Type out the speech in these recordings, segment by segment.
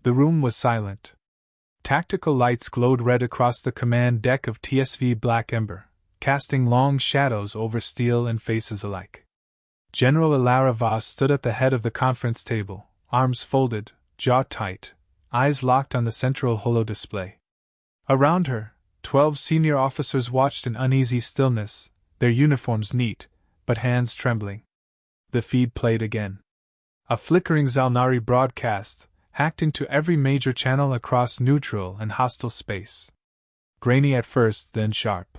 The room was silent. Tactical lights glowed red across the command deck of TSV Black Ember, casting long shadows over steel and faces alike. General Alara Voss stood at the head of the conference table, arms folded, jaw tight, eyes locked on the central holo-display. Around her, 12 senior officers watched in uneasy stillness, their uniforms neat, but hands trembling. The feed played again. A flickering Zalnari broadcast, hacked into every major channel across neutral and hostile space. Grainy at first, then sharp.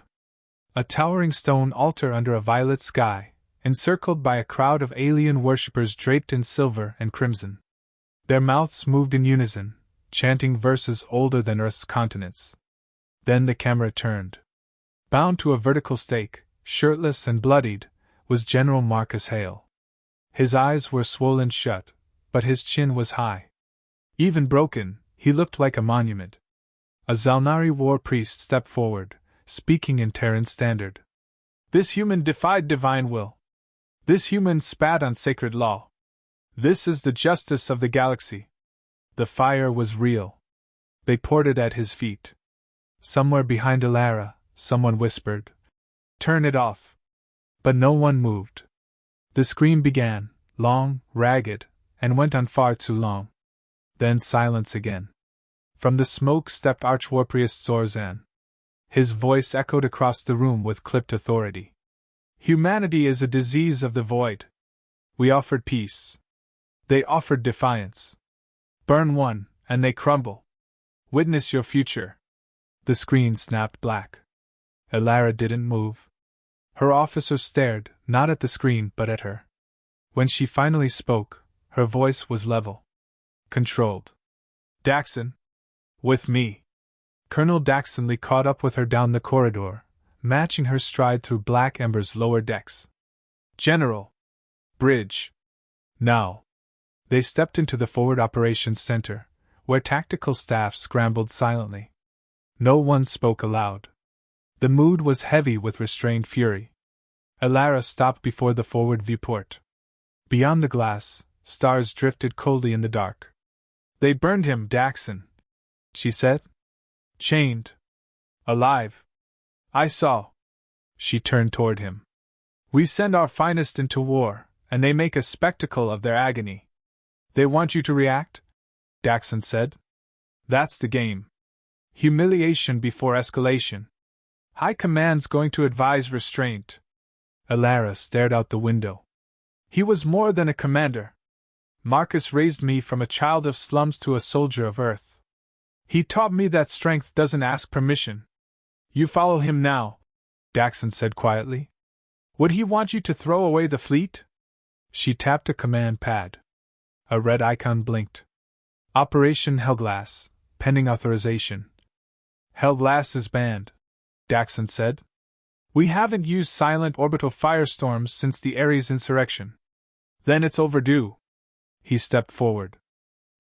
A towering stone altar under a violet sky, encircled by a crowd of alien worshippers draped in silver and crimson. Their mouths moved in unison, chanting verses older than Earth's continents. Then the camera turned. Bound to a vertical stake, shirtless and bloodied, was General Marcus Hale. His eyes were swollen shut, but his chin was high. Even broken, he looked like a monument. A Zalnari war priest stepped forward, speaking in Terran Standard. This human defied divine will. This human spat on sacred law. This is the justice of the galaxy. The fire was real. They poured it at his feet. Somewhere behind Alara, someone whispered, "Turn it off." But no one moved. The scream began, long, ragged, and went on far too long. Then silence again. From the smoke stepped Archwarpriest Zorzan. His voice echoed across the room with clipped authority. Humanity is a disease of the void. We offered peace. They offered defiance. Burn one, and they crumble. Witness your future. The screen snapped black. Alara didn't move. Her officers stared, not at the screen but at her. When she finally spoke, her voice was level. Controlled. "Daxon. With me." Colonel Daxonley caught up with her down the corridor, matching her stride through Black Ember's lower decks. "General. Bridge. Now." They stepped into the Forward Operations Center, where tactical staff scrambled silently. No one spoke aloud. The mood was heavy with restrained fury. Alara stopped before the forward viewport. Beyond the glass, stars drifted coldly in the dark. "They burned him, Daxon," she said. "Chained. Alive. I saw." She turned toward him. "We send our finest into war, and they make a spectacle of their agony. They want you to react?" Daxon said. "That's the game. Humiliation before escalation. High Command's going to advise restraint." Alara stared out the window. "He was more than a commander. Marcus raised me from a child of slums to a soldier of Earth. He taught me that strength doesn't ask permission. You follow him now," Daxon said quietly. "Would he want you to throw away the fleet?" She tapped a command pad. A red icon blinked. "Operation Hellglass, pending authorization." "Hellglass is banned," Daxon said. "We haven't used silent orbital firestorms since the Ares insurrection." "Then it's overdue." He stepped forward.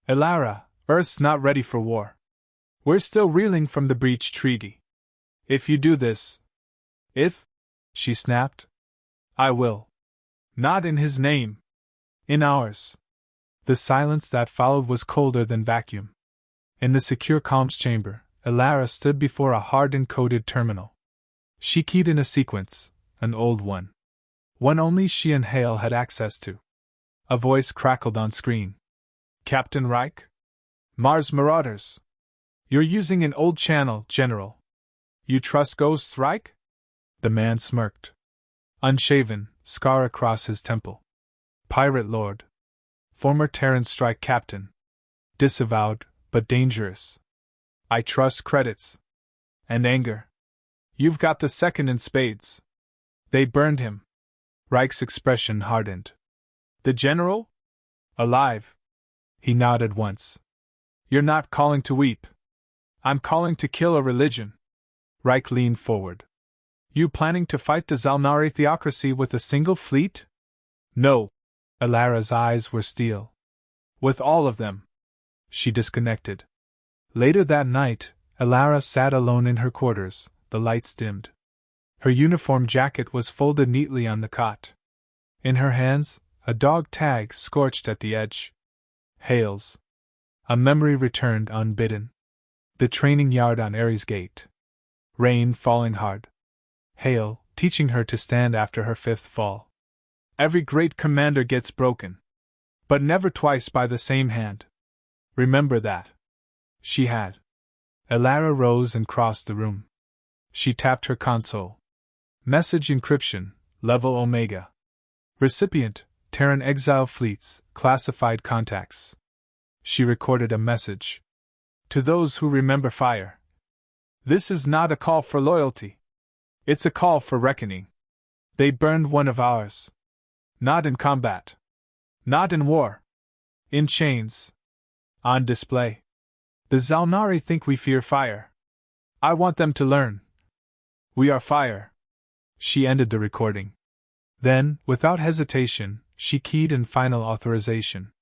"Alara, Earth's not ready for war. We're still reeling from the breach treaty. If you do this..." "If?" she snapped. "I will. Not in his name. In ours." The silence that followed was colder than vacuum. In the secure comms chamber, Alara stood before a hard-encoded terminal. She keyed in a sequence, an old one. One only she and Hale had access to. A voice crackled on screen. "Captain Reich? Mars Marauders. You're using an old channel, General. You trust ghosts, Reich?" The man smirked. Unshaven, scar across his temple. "Pirate Lord. Former Terran strike captain. Disavowed, but dangerous. I trust credits. And anger. You've got the second in spades. They burned him." Reich's expression hardened. "The general? Alive." He nodded once. "You're not calling to weep. I'm calling to kill a religion." Reich leaned forward. "You planning to fight the Zalnari theocracy with a single fleet?" "No." Alara's eyes were steel. "With all of them." She disconnected. Later that night, Alara sat alone in her quarters, the lights dimmed. Her uniform jacket was folded neatly on the cot. In her hands, a dog tag scorched at the edge. Hale's. A memory returned unbidden. The training yard on Ares Gate. Rain falling hard. Hail, teaching her to stand after her fifth fall. Every great commander gets broken. But never twice by the same hand. Remember that. She had. Elara rose and crossed the room. She tapped her console. Message encryption, level Omega. Recipient, Terran Exile Fleets, classified contacts. She recorded a message. To those who remember fire. This is not a call for loyalty. It's a call for reckoning. They burned one of ours. Not in combat. Not in war. In chains. On display. The Zalnari think we fear fire. I want them to learn. We are fire. She ended the recording. Then, without hesitation, she keyed in final authorization.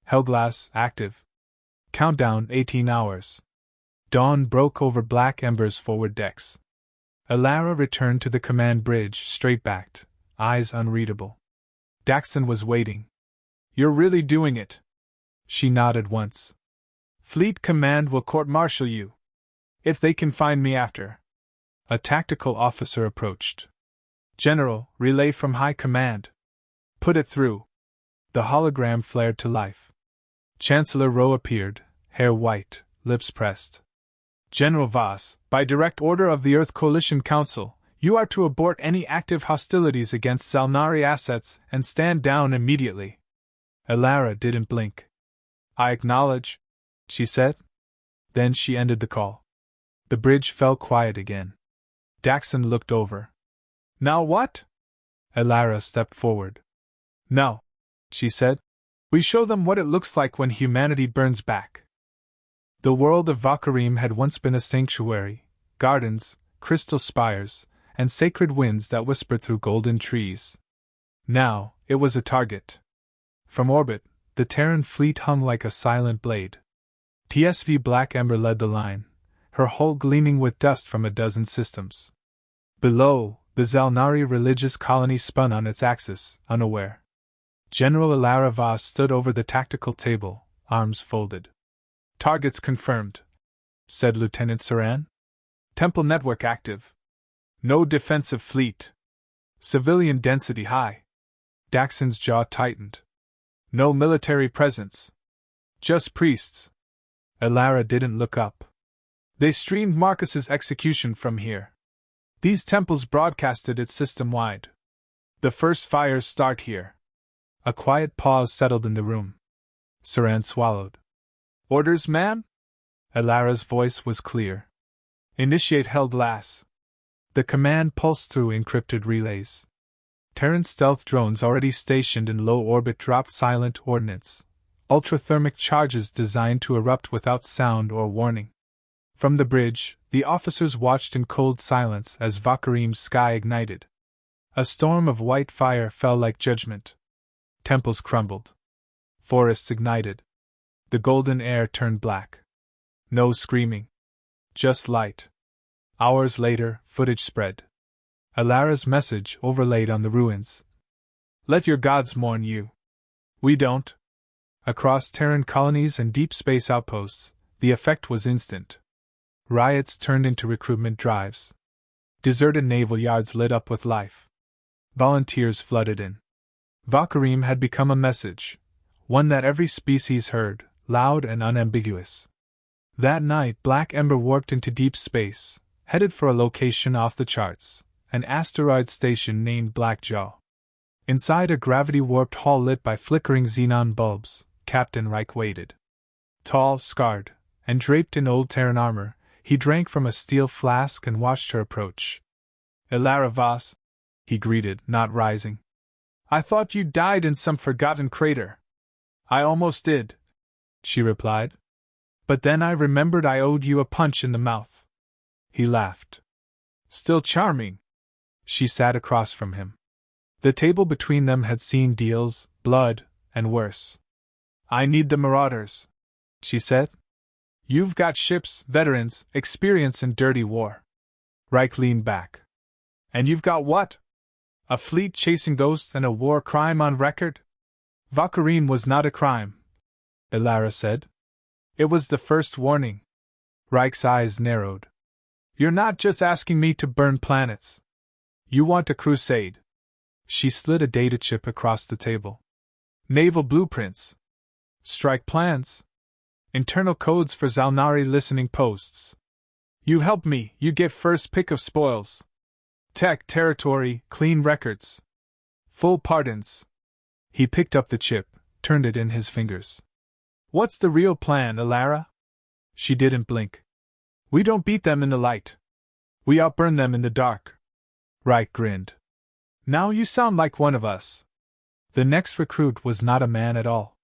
Hellglass active. Countdown 18 hours. Dawn broke over Black Ember's forward decks. Elara returned to the command bridge, straight-backed, eyes unreadable. Daxon was waiting. You're really doing it. She nodded once. Fleet Command will court-martial you. If they can find me after. A tactical officer approached. General, relay from High Command. Put it through. The hologram flared to life. Chancellor Rowe appeared, hair white, lips pressed. General Voss, by direct order of the Earth Coalition Council, you are to abort any active hostilities against Zalnari assets and stand down immediately. Elara didn't blink. I acknowledge, she said. Then she ended the call. The bridge fell quiet again. Daxon looked over. Now what? Elara stepped forward. No, she said. We show them what it looks like when humanity burns back. The world of Vakarim had once been a sanctuary, gardens, crystal spires, and sacred winds that whispered through golden trees. Now, it was a target. From orbit, the Terran fleet hung like a silent blade. TSV Black Ember led the line, her hull gleaming with dust from a dozen systems. Below, the Zalnari religious colony spun on its axis, unaware. General Elara Voss stood over the tactical table, arms folded. Targets confirmed, said Lieutenant Saran. Temple network active. No defensive fleet. Civilian density high. Daxon's jaw tightened. No military presence. Just priests. Elara didn't look up. They streamed Marcus's execution from here. These temples broadcasted it system-wide. The first fires start here. A quiet pause settled in the room. Saran swallowed. Orders, ma'am? Elara's voice was clear. Initiate Hellglass. The command pulsed through encrypted relays. Terran stealth drones already stationed in low orbit dropped silent ordnance, ultrathermic charges designed to erupt without sound or warning. From the bridge, the officers watched in cold silence as Vakarim's sky ignited. A storm of white fire fell like judgment. Temples crumbled. Forests ignited. The golden air turned black. No screaming. Just light. Hours later, footage spread. Elara's message overlaid on the ruins. Let your gods mourn you. We don't. Across Terran colonies and deep space outposts, the effect was instant. Riots turned into recruitment drives. Deserted naval yards lit up with life. Volunteers flooded in. Vakarim had become a message, one that every species heard, loud and unambiguous. That night, Black Ember warped into deep space, headed for a location off the charts, an asteroid station named Blackjaw. Inside a gravity-warped hall lit by flickering xenon bulbs, Captain Reich waited. Tall, scarred, and draped in old Terran armor, he drank from a steel flask and watched her approach. Elara Voss, he greeted, not rising. I thought you died in some forgotten crater. I almost did, she replied. But then I remembered I owed you a punch in the mouth. He laughed. Still charming. She sat across from him. The table between them had seen deals, blood, and worse. I need the marauders, she said. You've got ships, veterans, experience in dirty war. Reich leaned back. And you've got what? A fleet chasing ghosts and a war crime on record? Vakarim was not a crime, Elara said. It was the first warning. Reich's eyes narrowed. You're not just asking me to burn planets. You want a crusade. She slid a data chip across the table. Naval blueprints. Strike plans. Internal codes for Zalnari listening posts. You help me, you get first pick of spoils. Tech, territory, clean records. Full pardons. He picked up the chip, turned it in his fingers. What's the real plan, Alara? She didn't blink. We don't beat them in the light. We outburn them in the dark. Reich grinned. Now you sound like one of us. The next recruit was not a man at all.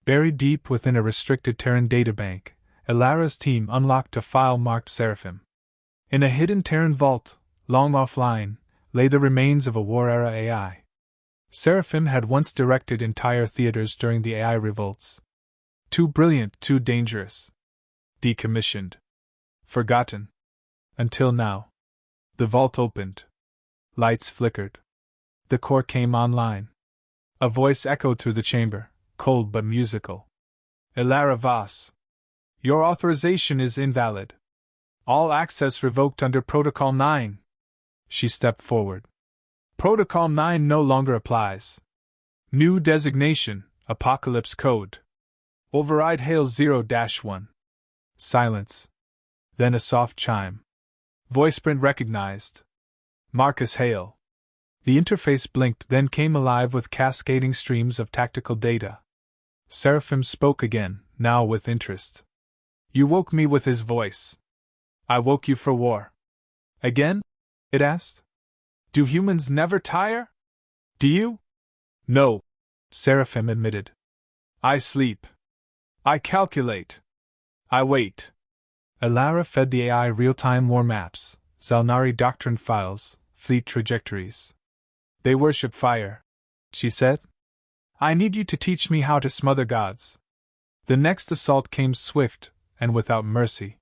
Buried deep within a restricted Terran databank, Alara's team unlocked a file marked Seraphim. In a hidden Terran vault, long offline, lay the remains of a war-era AI. Seraphim had once directed entire theaters during the AI revolts. Too brilliant, too dangerous. Decommissioned. Forgotten. Until now. The vault opened. Lights flickered. The core came online. A voice echoed through the chamber, cold but musical. Alara Vaz. Your authorization is invalid. All access revoked under Protocol 9. She stepped forward. Protocol 9 no longer applies. New designation, Apocalypse Code. Override Hail 0-1. Silence. Then a soft chime. VoicePrint recognized. Marcus Hale. The interface blinked, then came alive with cascading streams of tactical data. Seraphim spoke again, now with interest. You woke me with his voice. I woke you for war. Again? It asked. Do humans never tire? Do you? No, Seraphim admitted. I sleep. I calculate. I wait. Alara fed the AI real-time war maps, Zalnari doctrine files, fleet trajectories. They worship fire, she said. I need you to teach me how to smother gods. The next assault came swift, and without mercy.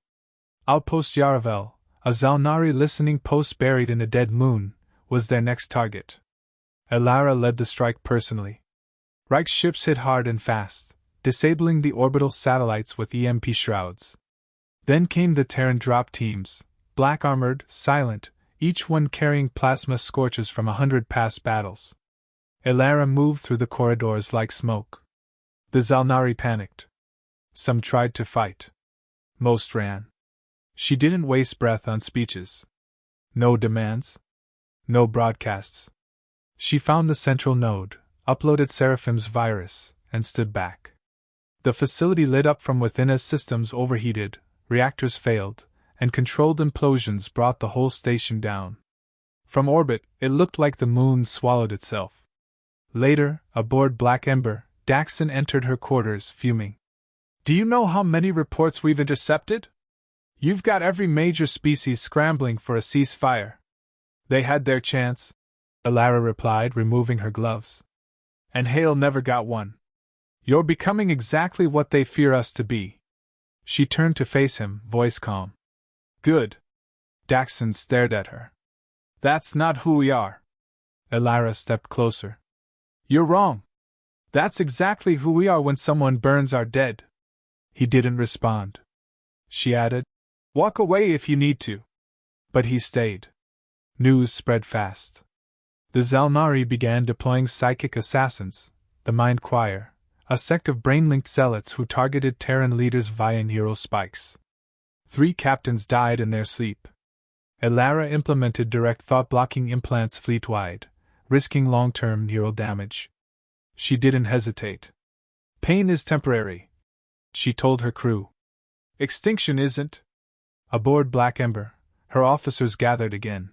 Outpost Yaravel, a Zalnari listening post buried in a dead moon, was their next target. Alara led the strike personally. Reich's ships hit hard and fast, disabling the orbital satellites with EMP shrouds. Then came the Terran drop teams, black-armored, silent, each one carrying plasma scorches from 100 past battles. Alara moved through the corridors like smoke. The Zalnari panicked. Some tried to fight. Most ran. She didn't waste breath on speeches. No demands. No broadcasts. She found the central node, uploaded Seraphim's virus, and stood back. The facility lit up from within as systems overheated, reactors failed, and controlled implosions brought the whole station down. From orbit, it looked like the moon swallowed itself. Later, aboard Black Ember, Daxon entered her quarters, fuming. Do you know how many reports we've intercepted? You've got every major species scrambling for a ceasefire. They had their chance, Alara replied, removing her gloves. And Hale never got one. You're becoming exactly what they fear us to be. She turned to face him, voice calm. Good. Daxon stared at her. That's not who we are. Alara stepped closer. You're wrong. That's exactly who we are when someone burns our dead. He didn't respond. She added, walk away if you need to. But he stayed. News spread fast. The Zalnari began deploying psychic assassins, the Mind Choir, a sect of brain-linked zealots who targeted Terran leaders via neural spikes. 3 captains died in their sleep. Alara implemented direct thought-blocking implants fleet-wide, risking long-term neural damage. She didn't hesitate. Pain is temporary, she told her crew. Extinction isn't. Aboard Black Ember, her officers gathered again.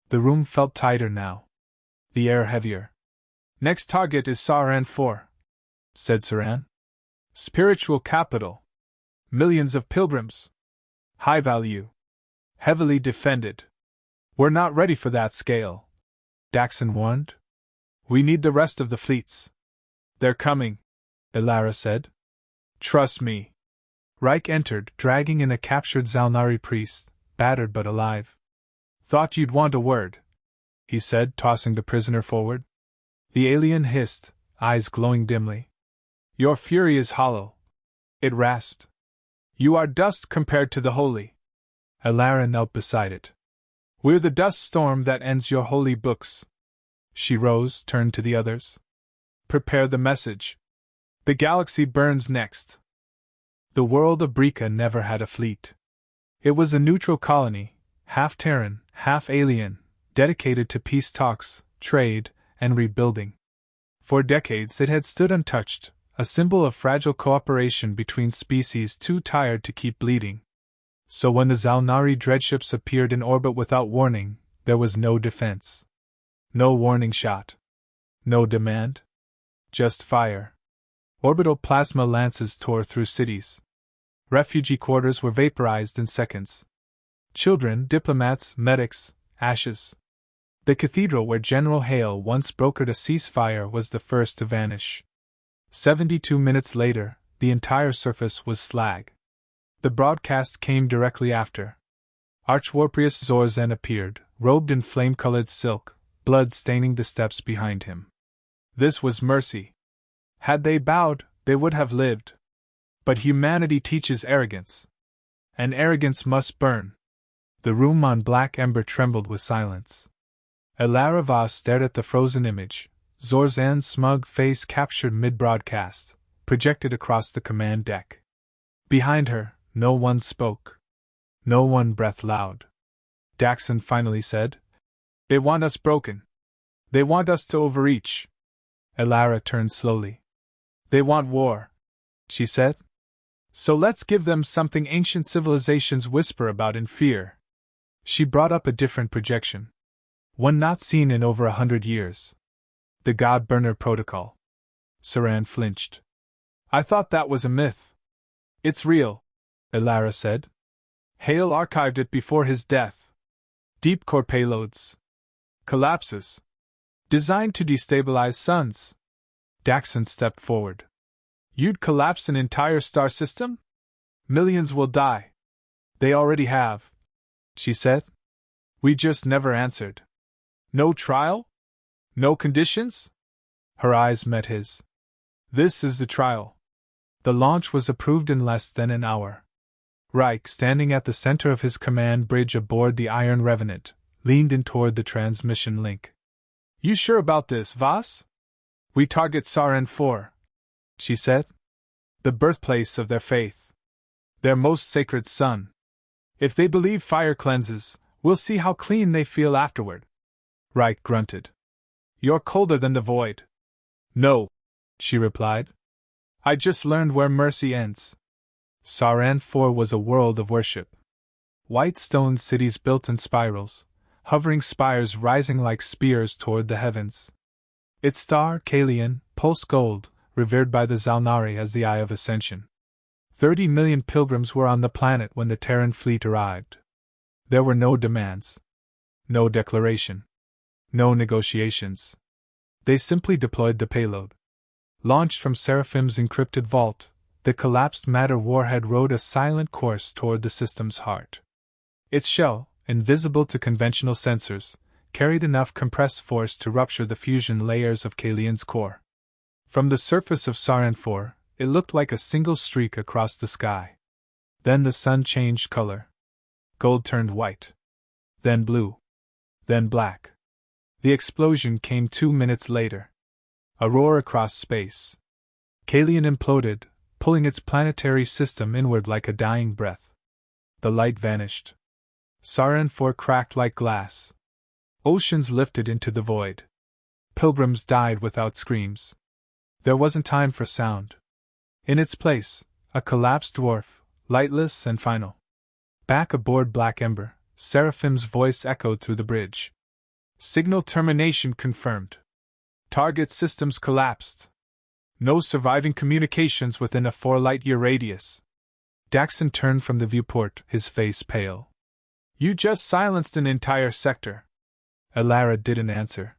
The room felt tighter now. The air heavier. Next target is Saran 4, said Saran. Spiritual capital. Millions of pilgrims. High value. Heavily defended. We're not ready for that scale, Daxon warned. We need the rest of the fleets. They're coming, Alara said. Trust me. Reich entered, dragging in a captured Zalnari priest, battered but alive. Thought you'd want a word, he said, tossing the prisoner forward. The alien hissed, eyes glowing dimly. Your fury is hollow. It rasped. You are dust compared to the holy. Alara knelt beside it. We're the dust storm that ends your holy books. She rose, turned to the others. Prepare the message. The galaxy burns next. The world of Brika never had a fleet. It was a neutral colony, half Terran, half alien, dedicated to peace talks, trade, and rebuilding. For decades it had stood untouched, a symbol of fragile cooperation between species too tired to keep bleeding. So when the Zalnari dreadships appeared in orbit without warning, there was no defense. No warning shot. No demand. Just fire. Orbital plasma lances tore through cities. Refugee quarters were vaporized in seconds. Children, diplomats, medics, ashes. The cathedral where General Hale once brokered a ceasefire was the first to vanish. 72 minutes later, the entire surface was slag. The broadcast came directly after. Archwarprius Zorzen appeared, robed in flame-colored silk, blood staining the steps behind him. This was mercy. Had they bowed, they would have lived. But humanity teaches arrogance. And arrogance must burn. The room on Black Ember trembled with silence. Alara Vaz stared at the frozen image, Zorzen's smug face captured mid-broadcast, projected across the command deck. Behind her, no one spoke. No one breathed loud. Daxon finally said, They want us broken. They want us to overreach. Alara turned slowly. They want war, she said. So let's give them something ancient civilizations whisper about in fear. She brought up a different projection. One not seen in over 100 years. The God-Burner Protocol. Saran flinched. I thought that was a myth. It's real, Alara said. Hale archived it before his death. Deep core payloads. Collapses. Designed to destabilize suns. Daxon stepped forward. You'd collapse an entire star system? Millions will die. They already have, she said. We just never answered. No trial? No conditions? Her eyes met his. This is the trial. The launch was approved in less than an hour. Reich, standing at the center of his command bridge aboard the Iron Revenant, leaned in toward the transmission link. You sure about this, Voss? We target Saran 4, she said. The birthplace of their faith. Their most sacred sun. If they believe fire cleanses, we'll see how clean they feel afterward. Reich grunted. You're colder than the void. No, she replied. I just learned where mercy ends. Saran 4 was a world of worship. White stone cities built in spirals, hovering spires rising like spears toward the heavens. Its star, Kalian, pulse gold, revered by the Zalnari as the Eye of Ascension. 30 million pilgrims were on the planet when the Terran fleet arrived. There were no demands. No declaration. No negotiations. They simply deployed the payload. Launched from Seraphim's encrypted vault, the collapsed matter warhead rode a silent course toward the system's heart. Its shell, invisible to conventional sensors, carried enough compressed force to rupture the fusion layers of Kalian's core. From the surface of Saran 4, it looked like a single streak across the sky. Then the sun changed color. Gold turned white. Then blue. Then black. The explosion came 2 minutes later. A roar across space. Kalian imploded, pulling its planetary system inward like a dying breath. The light vanished. Saran 4 cracked like glass. Oceans lifted into the void. Pilgrims died without screams. There wasn't time for sound. In its place, a collapsed dwarf, lightless and final. Back aboard Black Ember, Seraphim's voice echoed through the bridge. Signal termination confirmed. Target systems collapsed. No surviving communications within a 4-light-year radius. Daxon turned from the viewport, his face pale. You just silenced an entire sector. Alara didn't answer.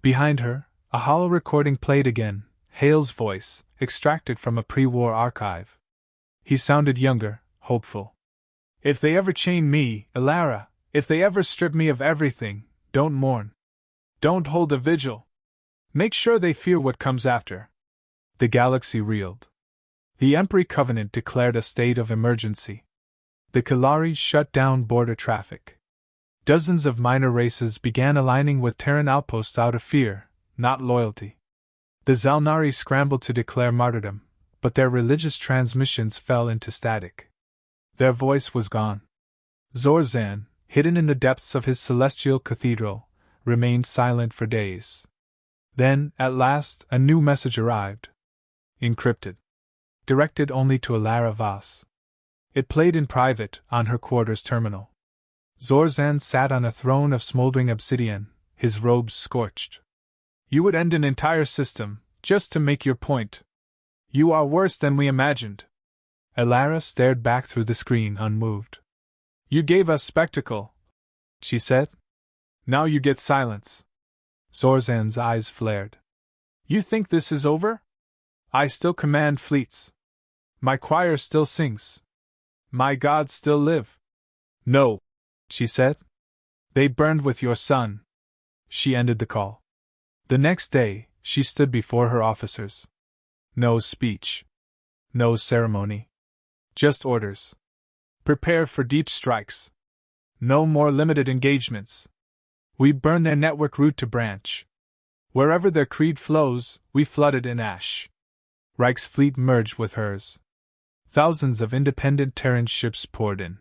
Behind her, a hollow recording played again, Hale's voice, extracted from a pre-war archive. He sounded younger, hopeful. If they ever chain me, Alara, if they ever strip me of everything, don't mourn. Don't hold a vigil. Make sure they fear what comes after. The galaxy reeled. The Empery Covenant declared a state of emergency. The Kalari shut down border traffic. Dozens of minor races began aligning with Terran outposts out of fear, not loyalty. The Zalnari scrambled to declare martyrdom, but their religious transmissions fell into static. Their voice was gone. Zorzan, hidden in the depths of his celestial cathedral, remained silent for days. Then, at last, a new message arrived. Encrypted. Directed only to Alara Vaz. It played in private, on her quarters terminal. Zorzan sat on a throne of smoldering obsidian, his robes scorched. You would end an entire system, just to make your point. You are worse than we imagined. Alara stared back through the screen unmoved. You gave us spectacle, she said. Now you get silence. Zorzan's eyes flared. You think this is over? I still command fleets. My choir still sings. My gods still live. No, she said. They burned with your son. She ended the call. The next day, she stood before her officers. No speech. No ceremony. Just orders. Prepare for deep strikes. No more limited engagements. We burn their network root to branch. Wherever their creed flows, we flood it in ash. Reich's fleet merged with hers. Thousands of independent Terran ships poured in.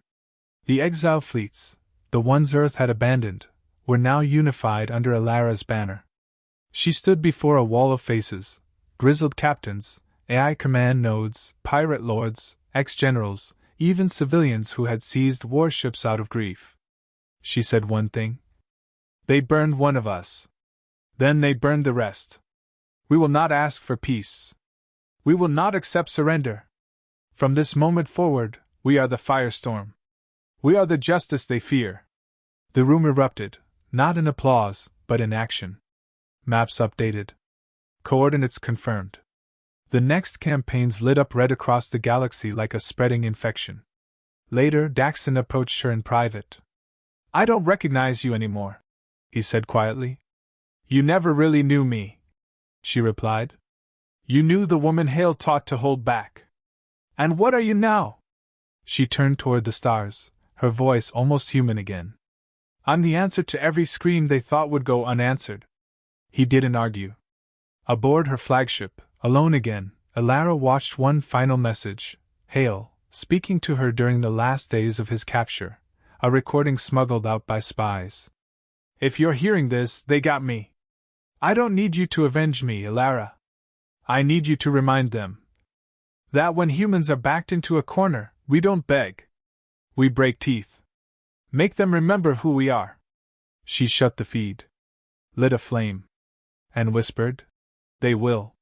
The exile fleets, the ones Earth had abandoned, were now unified under Alara's banner. She stood before a wall of faces, grizzled captains, AI command nodes, pirate lords, ex-generals, even civilians who had seized warships out of grief. She said one thing. They burned one of us. Then they burned the rest. We will not ask for peace. We will not accept surrender. From this moment forward, we are the firestorm. We are the justice they fear. The room erupted, not in applause, but in action. Maps updated. Coordinates confirmed. The next campaigns lit up red across the galaxy like a spreading infection. Later, Daxon approached her in private. I don't recognize you anymore, he said quietly. You never really knew me, she replied. You knew the woman Hale taught to hold back. And what are you now? She turned toward the stars, her voice almost human again. I'm the answer to every scream they thought would go unanswered. He didn't argue. Aboard her flagship, alone again, Alara watched one final message, Hale, speaking to her during the last days of his capture, a recording smuggled out by spies. If you're hearing this, they got me. I don't need you to avenge me, Alara. I need you to remind them that when humans are backed into a corner, we don't beg. We break teeth. Make them remember who we are. She shut the feed, lit a flame, and whispered, They will.